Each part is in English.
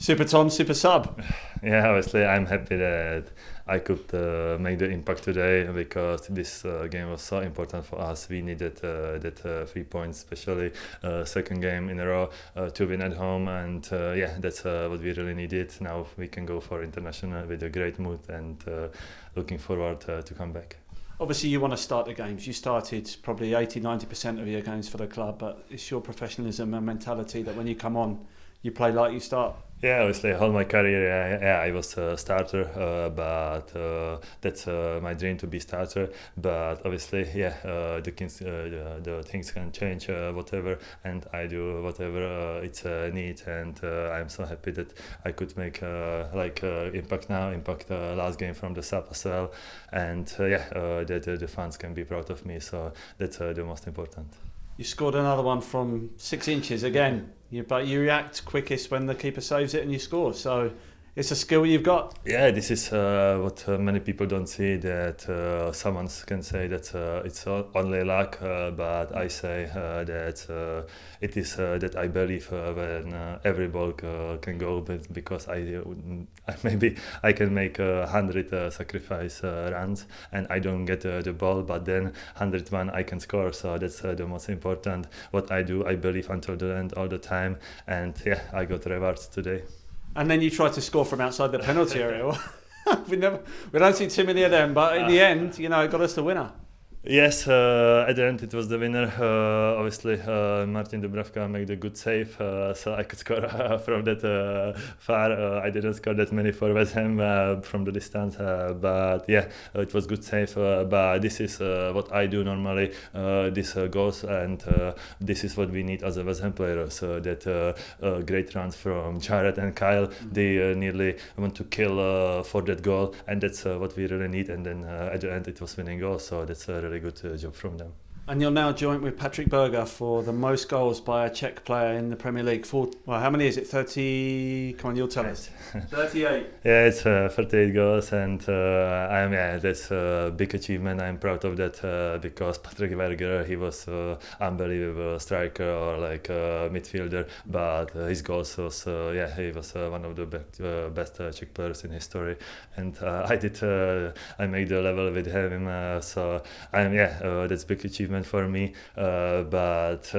Super Tom, super sub. Yeah, obviously I'm happy that I could make the impact today because this game was so important for us. We needed that 3 points, especially second game in a row to win at home, and yeah, that's what we really needed. Now we can go for international with a great mood and looking forward to come back. Obviously you want to start the games. You started probably 80-90% of your games for the club, but it's your professionalism and mentality that when you come on, you play like you start. Yeah, obviously, all my career, I was a starter, but that's my dream to be starter. But obviously, the things can change, whatever, and I do whatever it's need. And I'm so happy that I could make impact now, impact last game from the sub as well, and that the fans can be proud of me. So that's the most important. You scored another one from 6 inches again, but you react quickest when the keeper saves it and you score. So it's a skill you've got. Yeah, this is what many people don't see, that someone can say that it's only luck, but I say that it is that I believe when every ball can go, but because maybe I can make 100 sacrifice runs and I don't get the ball, but then 101 I can score. So that's the most important. What I do, I believe until the end all the time, and yeah, I got rewards today. And then you try to score from outside the penalty area. we don't see too many of them, but in the end, it got us the winner. Yes, at the end it was the winner. Obviously, Martin Dubravka made a good save, so I could score from that far. I didn't score that many for West Ham from the distance, but yeah, it was good save. But this is what I do normally. This goes, and this is what we need as a West Ham player. So that great runs from Jared and Kyle. They nearly want to kill for that goal, and that's what we really need. And then at the end it was winning goal. So that's really good job from them. And you're now joint with Patrick Berger for the most goals by a Czech player in the Premier League. How many is it? 30? Come on, you'll tell us. 38. Yeah, it's 38 goals, and that's a big achievement. I'm proud of that because Patrick Berger, he was unbelievable striker or midfielder, but his goals was he was one of the best Czech players in history, and I made the level with him, so that's big achievement for me, but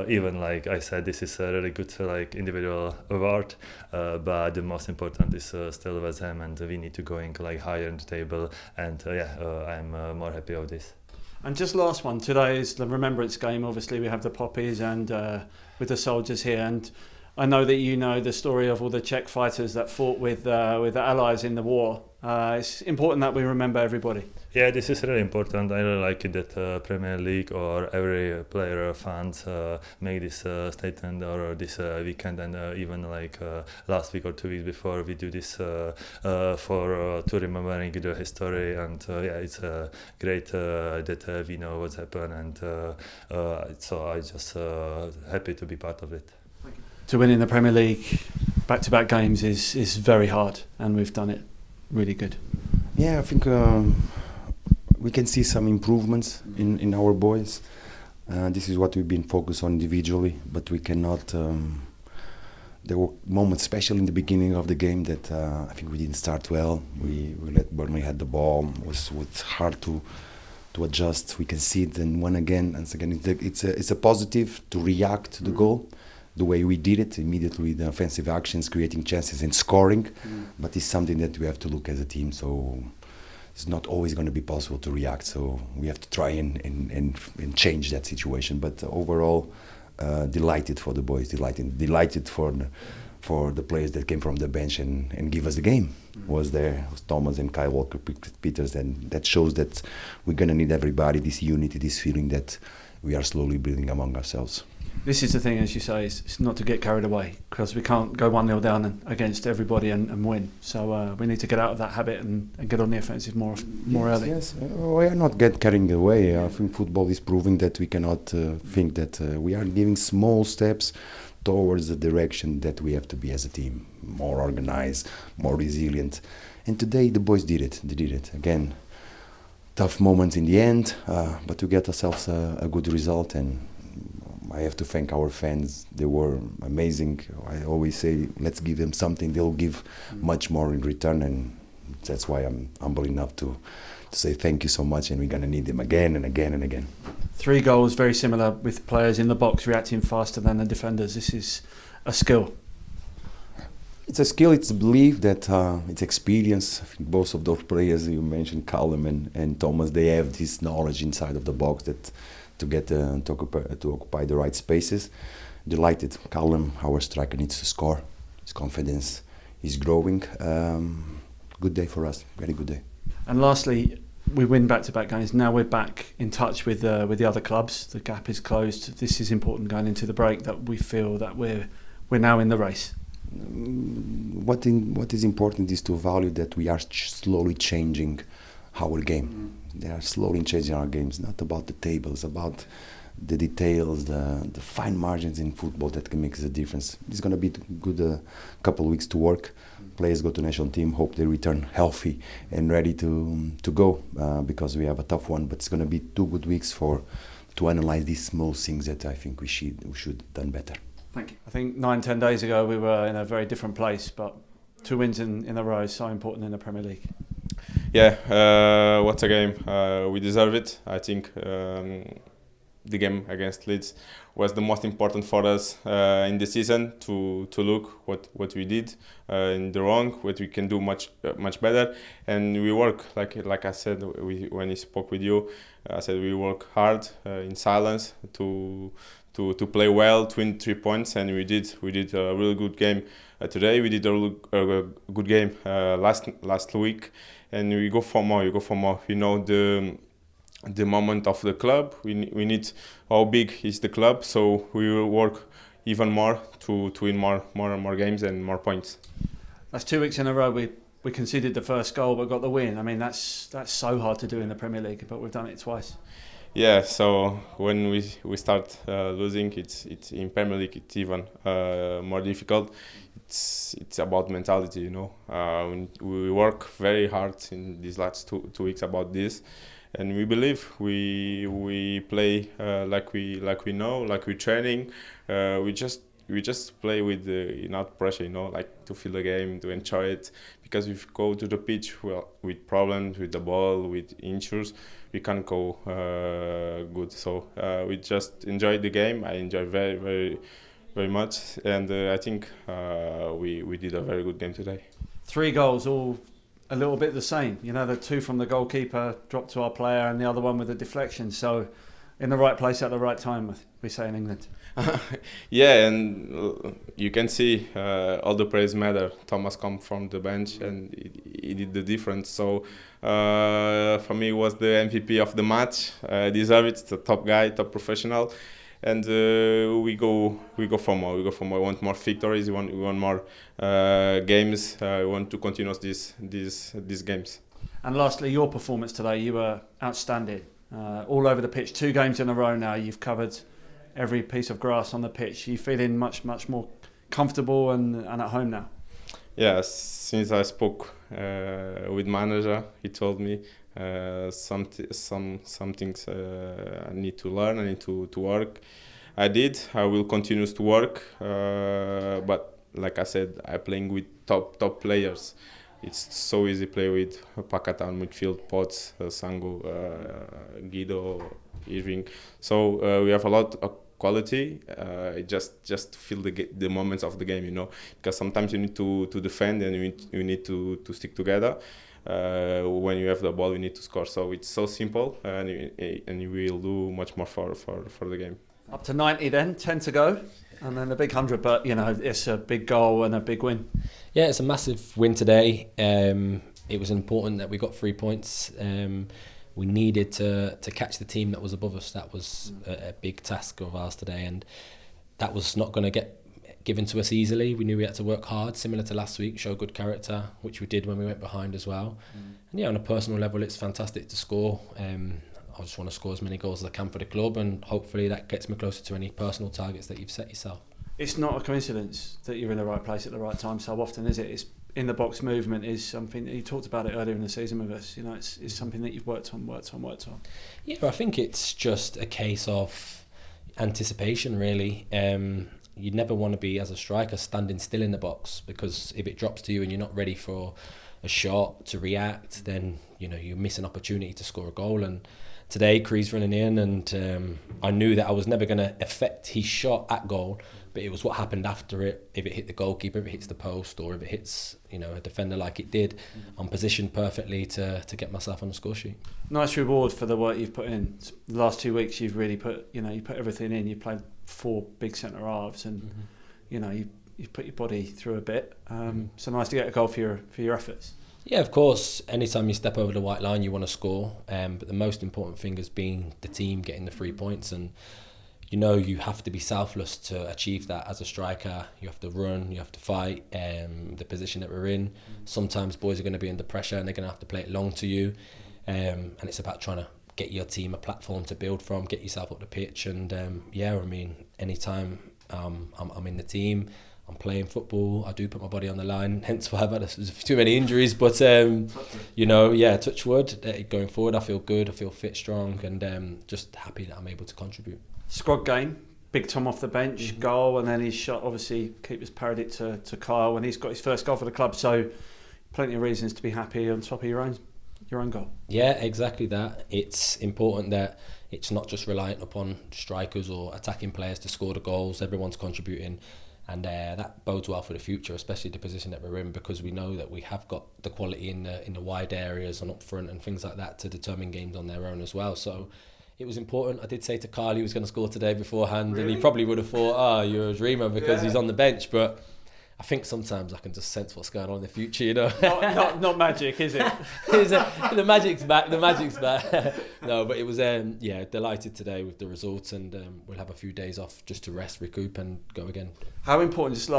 even like I said, this is a really good individual award, but the most important is still West Ham, and we need to go higher in the table, and I'm more happy of this. And just last one, today is the Remembrance game. Obviously we have the poppies and with the soldiers here, and I know that you know the story of all the Czech fighters that fought with the Allies in the war. It's important that we remember everybody. Yeah, this is really important. I really like it that Premier League or every player fans make this statement or this weekend, and even last week or 2 weeks before, we do this to remembering the history, and it's great that we know what's happened, and so I just happy to be part of it. To win in the Premier League back-to-back games is very hard, and we've done it really good. Yeah, I think we can see some improvements in our boys. This is what we've been focused on individually, but we cannot. There were moments, especially in the beginning of the game, that I think we didn't start well. We let Burnley had the ball. It was hard to adjust. We can see it, and once again, it's a positive to react to the goal. The way we did it immediately with the offensive actions, creating chances and scoring, but it's something that we have to look as a team. So it's not always going to be possible to react. So we have to try and change that situation. But overall, delighted for the boys, delighted for the players that came from the bench and give us the game. Was Thomas and Kyle Walker-Peters, and that shows that we're going to need everybody, this unity, this feeling that we are slowly building among ourselves. This is the thing, as you say, it's not to get carried away, because we can't go 1-0 down against everybody and win. So we need to get out of that habit and get on the offensive more early. Yes, we are not carrying away. I think football is proving that we cannot think that we are giving small steps towards the direction that we have to be as a team, more organized, more resilient. And today the boys did it. They did it again. Tough moments in the end, but we get ourselves a good result, and I have to thank our fans. They were amazing. I always say, let's give them something. They'll give much more in return, and that's why I'm humble enough to say thank you so much, and we're going to need them again and again and again. 3 goals, very similar, with players in the box reacting faster than the defenders. This is a skill. It's a skill, it's a belief, that it's experience. I think both of those players you mentioned, Callum and Tomas, they have this knowledge inside of the box that to get to occupy the right spaces. Delighted. Callum, our striker, needs to score. His confidence is growing. Good day for us, very good day. And lastly, we win back-to-back games. Now we're back in touch with the other clubs. The gap is closed. This is important going into the break, that we feel that we're now in the race. What is important is to value that we are slowly changing our game. They are slowly changing our games. Not about the tables, about the details, the fine margins in football that can make a difference. It's going to be good couple of weeks to work. Players go to national team. Hope they return healthy and ready to go because we have a tough one. But it's going to be 2 good weeks to analyze these small things that I think we should done better. Thank you. I think 9-10 days ago we were in a very different place, but 2 wins in a row is so important in the Premier League. Yeah, what a game. We deserve it. I think the game against Leeds was the most important for us in the season, to look what we did in the wrong, what we can do much better, and we work like I said when I spoke with you. I said we work hard in silence to play well, to win 3 points, and we did a really good game today. We did a good game last week, and we go for more. You know the moment of the club. We need how big is the club, so we will work even more to win more and more games and more points. That's 2 weeks in a row we conceded the first goal but got the win. I mean, that's so hard to do in the Premier League, but we've done it twice. Yeah, so when we start losing, it's in Premier League it's even more difficult. It's about mentality, you know. We work very hard in these last two weeks about this, and we believe we play like we know, like we're training. We just play with enough pressure, you know, like to feel the game, to enjoy it. Because if you go to the pitch with problems with the ball, with injuries, we can't go good. So we just enjoy the game. I enjoy very, very, very much, and I think we did a very good game today. 3 goals, all a little bit the same. You know, the 2 from the goalkeeper dropped to our player, and the other one with a deflection. So in the right place at the right time, we say in England. Yeah, and you can see all the praise matter. Tomas come from the bench and he did the difference. So for me, he was the MVP of the match. Deserve it. It's a top guy, top professional, and we go for more. We want more victories. We want more games. We want to continue these games. And lastly, your performance today. You were outstanding. All over the pitch. 2 games in a row now. You've covered every piece of grass on the pitch. You feeling much more comfortable and at home now? Yeah, since I spoke with manager, he told me some things I need to learn. I need to work. I did. I will continue to work. But like I said, I'm playing with top players. It's so easy to play with Pakata on midfield, Potts, Sango, Guido, Irving. So we have a lot of quality. Just feel the moments of the game, you know, because sometimes you need to defend and you need to stick together. When you have the ball, you need to score. So it's so simple, and you will do much more for the game. Up to 90 then, 10 to go, and then the big 100. But you know, it's a big goal and a big win. Yeah, it's a massive win today. It was important that we got 3 points. We needed to catch the team that was above us. That was a big task of ours today, and that was not going to get given to us easily. We knew we had to work hard, similar to last week, show good character, which we did when we went behind as well. And yeah, on a personal level, it's fantastic to score. I just want to score as many goals as I can for the club, and hopefully that gets me closer to any personal targets that you've set yourself. It's not a coincidence that you're in the right place at the right time so often, is it? It's in the box movement is something, you talked about it earlier in the season with us, you know, it's something that you've worked on. Yeah, I think it's just a case of, anticipation, really. You never want to be, as a striker, standing still in the box, because if it drops to you and you're not ready for a shot to react, then you miss an opportunity to score a goal. And today, Cree's running in, and I knew that I was never going to affect his shot at goal, but it was what happened after it. If it hit the goalkeeper, if it hits the post, or if it hits a defender like it did, I'm positioned perfectly to get myself on the score sheet. Nice reward for the work you've put in. The last 2 weeks you've really put you put everything in. You played 4 big centre halves, and you put your body through a bit. So nice to get a goal for your efforts. Yeah, of course. Anytime you step over the white line, you want to score. But the most important thing has been the team getting the 3 points, and you have to be selfless to achieve that as a striker. You have to run, you have to fight. The position that we're in, sometimes boys are going to be under pressure and they're going to have to play it long to you. And it's about trying to get your team a platform to build from, get yourself up the pitch. And anytime I'm in the team, I'm playing football, I do put my body on the line, hence why I've had too many injuries. But, touch wood. Going forward, I feel good, I feel fit, strong, and just happy that I'm able to contribute. Squad game, big Tom off the bench, goal, and then his shot, obviously, keepers parried it to Kyle, and he's got his first goal for the club, so plenty of reasons to be happy on top of your own goal. Yeah, exactly that. It's important that it's not just reliant upon strikers or attacking players to score the goals. Everyone's contributing, and that bodes well for the future, especially the position that we're in, because we know that we have got the quality in the wide areas and up front and things like that to determine games on their own as well. So it was important. I did say to Carl he was going to score today beforehand, and he probably would have thought, you're a dreamer because he's on the bench. But I think sometimes I can just sense what's going on in the future, Not magic, is it? The magic's back. No, but it was, delighted today with the result, and we'll have a few days off just to rest, recoup, and go again. How important these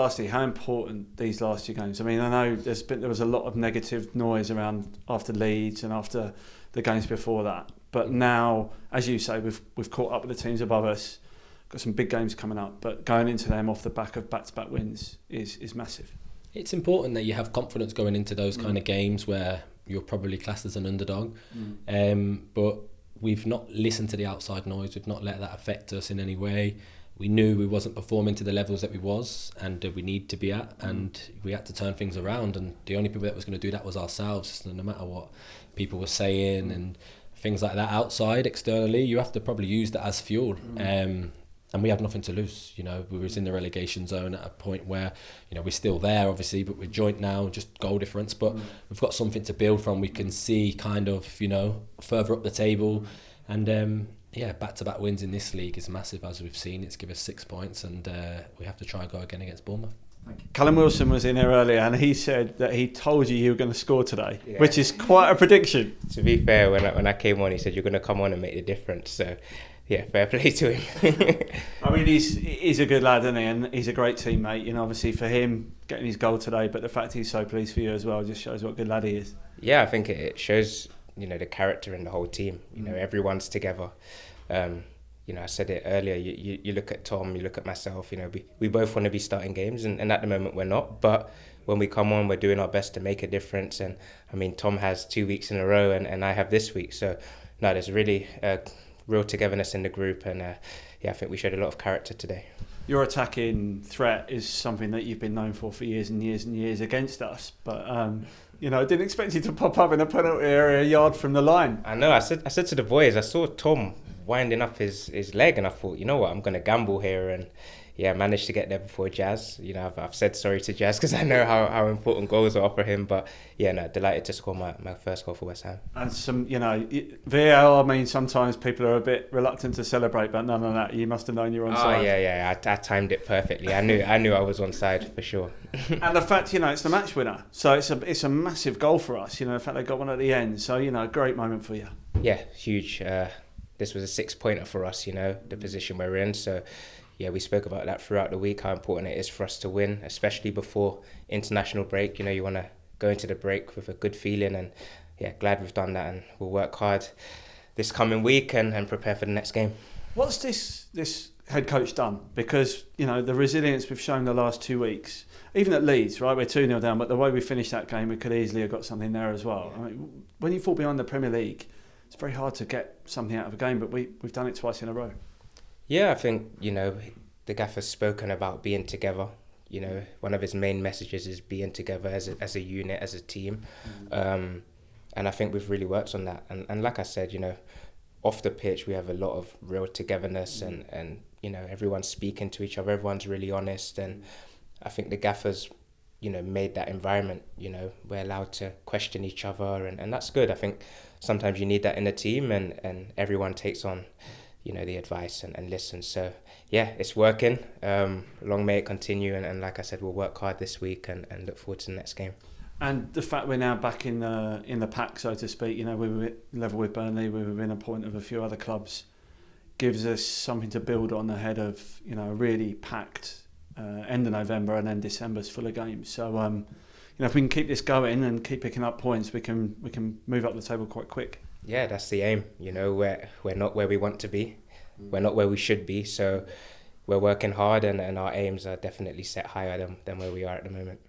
last 2 games? I mean, I know there was a lot of negative noise around after Leeds and after the games before that. But now, as you say, we've caught up with the teams above us, got some big games coming up, but going into them off the back of back-to-back wins is massive. It's important that you have confidence going into those kind of games where you're probably classed as an underdog. But we've not listened to the outside noise, we've not let that affect us in any way. We knew we wasn't performing to the levels that we was and we need to be at, and we had to turn things around, and the only people that was going to do that was ourselves. So no matter what people were saying and things like that outside, externally, you have to probably use that as fuel. And we had nothing to lose. We was in the relegation zone at a point where, we're still there, obviously, but we're joint now, just goal difference. But we've got something to build from. We can see kind of, further up the table. And back-to-back wins in this league is massive, as we've seen. It's given us 6 points, and we have to try and go again against Bournemouth. Callum Wilson was in here earlier, and he said that he told you were going to score today, which is quite a prediction. To be fair, when I came on, he said you're going to come on and make the difference. So, fair play to him. I mean, he's a good lad, isn't he? And he's a great teammate. Obviously for him getting his goal today, but the fact he's so pleased for you as well just shows what a good lad he is. Yeah, I think it shows the character in the whole team. Everyone's together. I said it earlier, you look at Tom, you look at myself, we both want to be starting games, and at the moment we're not, but when we come on, we're doing our best to make a difference. And I mean, Tom has 2 weeks in a row, and I have this week, so no, there's really real togetherness in the group, and I think we showed a lot of character today. Your attacking threat is something that you've been known for years and years and years against us, but I didn't expect you to pop up in a penalty area a yard from the line. I know, I said to the boys, I saw Tom winding up his leg, and I thought, I'm going to gamble here, and managed to get there before Jazz. I've said sorry to Jazz because I know how important goals are for him, but delighted to score my first goal for West Ham. And some, VAR, I mean, sometimes people are a bit reluctant to celebrate, but none of that. You must have known you were onside. I timed it perfectly. I knew I was onside for sure. And the fact, it's the match winner, so it's a massive goal for us. The fact they got one at the end, so a great moment for you. Yeah, huge. This was a 6-pointer for us, the position we're in. So, we spoke about that throughout the week, how important it is for us to win, especially before international break. You want to go into the break with a good feeling, and glad we've done that, and we'll work hard this coming week and prepare for the next game. What's this head coach done? Because, the resilience we've shown the last 2 weeks, even at Leeds, right, we're 2-0 down, but the way we finished that game, we could easily have got something there as well. I mean, when you fall behind the Premier League, it's very hard to get something out of a game, but we've done it twice in a row. Yeah, I think, the gaffer's spoken about being together. One of his main messages is being together as a unit, as a team. And I think we've really worked on that. And like I said, off the pitch, we have a lot of real togetherness and everyone's speaking to each other, everyone's really honest. And I think the gaffers, made that environment, we're allowed to question each other and that's good. I think sometimes you need that in a team and everyone takes on, the advice and listens. So yeah, it's working. Long may it continue. And like I said, we'll work hard this week and look forward to the next game. And the fact we're now back in the pack, so to speak, we were level with Burnley, we were within a point of a few other clubs, gives us something to build on ahead of a really packed end of November and then December's full of games. So if we can keep this going and keep picking up points, we can move up the table quite quick. Yeah, that's the aim. We're not where we want to be, we're not where we should be. So we're working hard and our aims are definitely set higher than where we are at the moment.